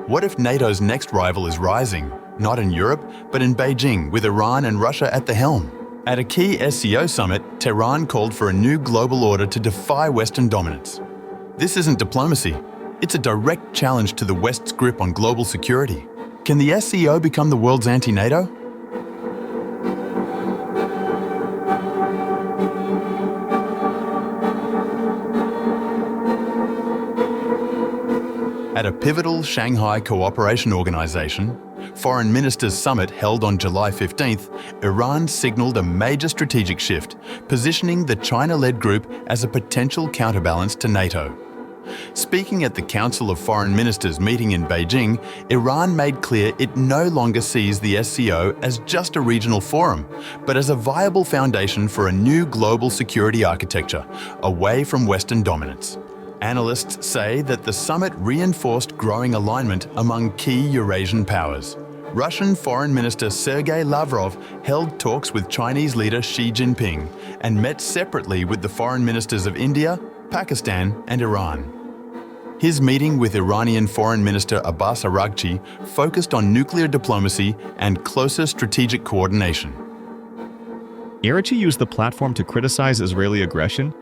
What if NATO's next rival is rising, not in Europe, but in Beijing, with Iran and Russia at the helm? At a key SCO summit, Tehran called for a new global order to defy Western dominance. This isn't diplomacy. It's a direct challenge to the West's grip on global security. Can the SCO become the world's anti-NATO? At a pivotal Shanghai Cooperation Organization, Foreign Ministers' Summit held on July 15th, Iran signalled a major strategic shift, positioning the China-led group as a potential counterbalance to NATO. Speaking at the Council of Foreign Ministers meeting in Beijing, Iran made clear it no longer sees the SCO as just a regional forum, but as a viable foundation for a new global security architecture, away from Western dominance. Analysts say that the summit reinforced growing alignment among key Eurasian powers. Russian Foreign Minister Sergei Lavrov held talks with Chinese leader Xi Jinping and met separately with the foreign ministers of India, Pakistan and Iran. His meeting with Iranian Foreign Minister Abbas Araghchi focused on nuclear diplomacy and closer strategic coordination. Araghchi used the platform to criticize Israeli aggression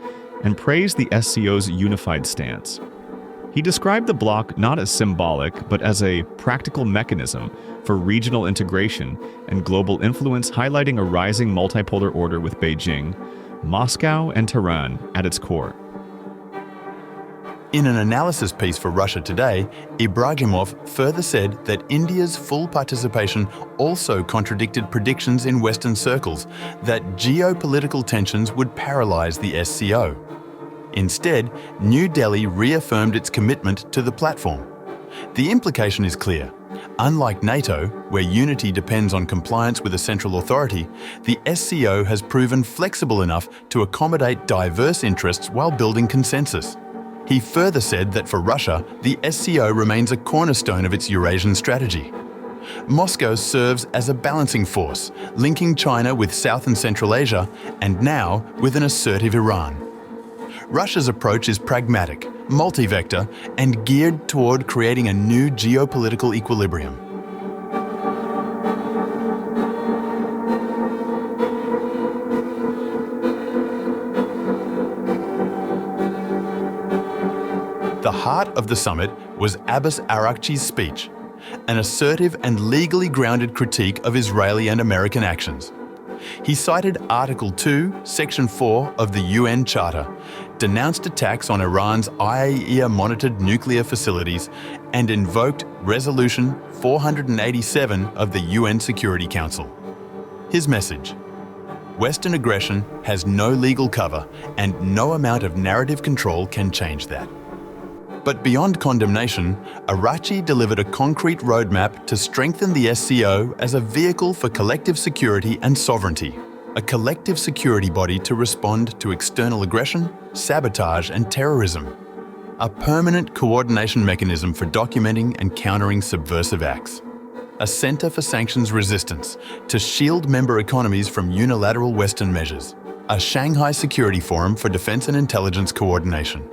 and praised the SCO's unified stance. He described the bloc not as symbolic, but as a practical mechanism for regional integration and global influence, highlighting a rising multipolar order with Beijing, Moscow, and Tehran at its core. In an analysis piece for Russia Today, Ibragimov further said that India's full participation also contradicted predictions in Western circles that geopolitical tensions would paralyze the SCO. Instead, New Delhi reaffirmed its commitment to the platform. The implication is clear. Unlike NATO, where unity depends on compliance with a central authority, the SCO has proven flexible enough to accommodate diverse interests while building consensus. He further said that for Russia, the SCO remains a cornerstone of its Eurasian strategy. Moscow serves as a balancing force, linking China with South and Central Asia, and now with an assertive Iran. Russia's approach is pragmatic, multi-vector, and geared toward creating a new geopolitical equilibrium. The heart of the summit was Abbas Araghchi's speech, an assertive and legally grounded critique of Israeli and American actions. He cited Article 2, Section 4 of the UN Charter, denounced attacks on Iran's IAEA-monitored nuclear facilities, and invoked Resolution 487 of the UN Security Council. His message: Western aggression has no legal cover, and no amount of narrative control can change that. But beyond condemnation, Araghchi delivered a concrete roadmap to strengthen the SCO as a vehicle for collective security and sovereignty, a collective security body to respond to external aggression, sabotage and terrorism, a permanent coordination mechanism for documenting and countering subversive acts, a centre for sanctions resistance to shield member economies from unilateral Western measures, a Shanghai Security Forum for defence and intelligence coordination,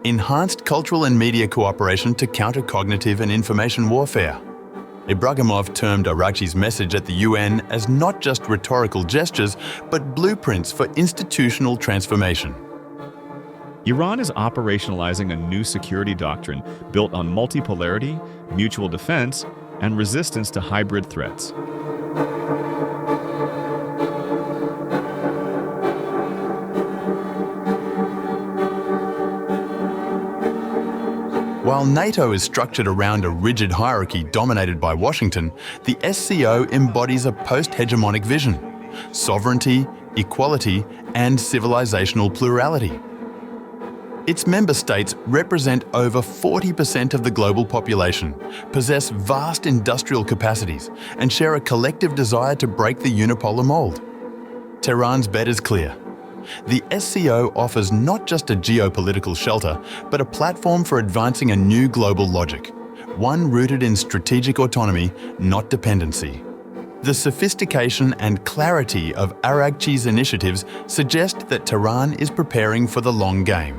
enhanced cultural and media cooperation to counter cognitive and information warfare. Ibragimov termed Araghchi's message at the UN as not just rhetorical gestures, but blueprints for institutional transformation. Iran is operationalizing a new security doctrine built on multipolarity, mutual defense, and resistance to hybrid threats. While NATO is structured around a rigid hierarchy dominated by Washington, the SCO embodies a post-hegemonic vision: sovereignty, equality, and civilizational plurality. Its member states represent over 40% of the global population, possess vast industrial capacities, and share a collective desire to break the unipolar mold. Tehran's bet is clear. The SCO offers not just a geopolitical shelter, but a platform for advancing a new global logic, one rooted in strategic autonomy, not dependency. The sophistication and clarity of Araghchi's initiatives suggest that Tehran is preparing for the long game.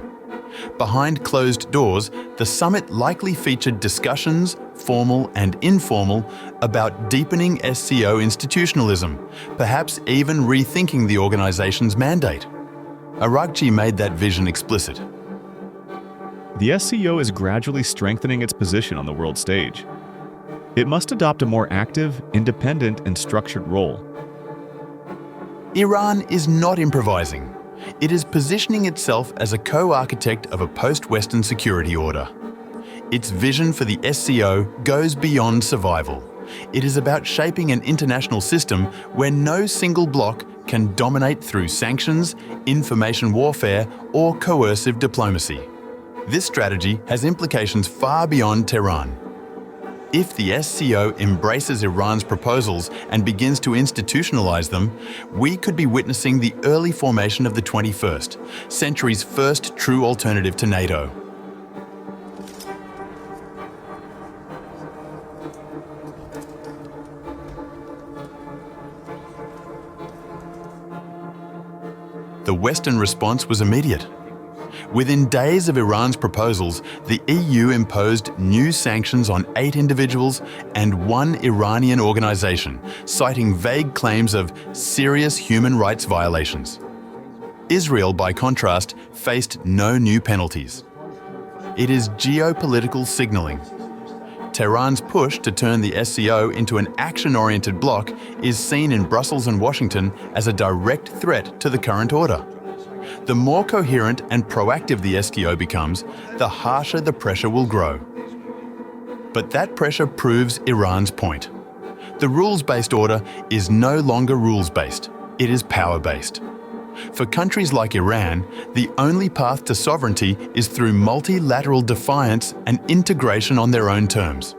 Behind closed doors, the summit likely featured discussions, formal and informal, about deepening SCO institutionalism, perhaps even rethinking the organization's mandate. Araghchi made that vision explicit. The SCO is gradually strengthening its position on the world stage. It must adopt a more active, independent, and structured role. Iran is not improvising. It is positioning itself as a co-architect of a post-Western security order. Its vision for the SCO goes beyond survival. It is about shaping an international system where no single bloc can dominate through sanctions, information warfare, or coercive diplomacy. This strategy has implications far beyond Tehran. If the SCO embraces Iran's proposals and begins to institutionalize them, we could be witnessing the early formation of the 21st century's first true alternative to NATO. The Western response was immediate. Within days of Iran's proposals, the EU imposed new sanctions on 8 individuals and 1 Iranian organization, citing vague claims of serious human rights violations. Israel, by contrast, faced no new penalties. It is geopolitical signaling. Tehran's push to turn the SCO into an action-oriented bloc is seen in Brussels and Washington as a direct threat to the current order. The more coherent and proactive the SCO becomes, the harsher the pressure will grow. But that pressure proves Iran's point. The rules-based order is no longer rules-based, it is power-based. For countries like Iran, the only path to sovereignty is through multilateral defiance and integration on their own terms.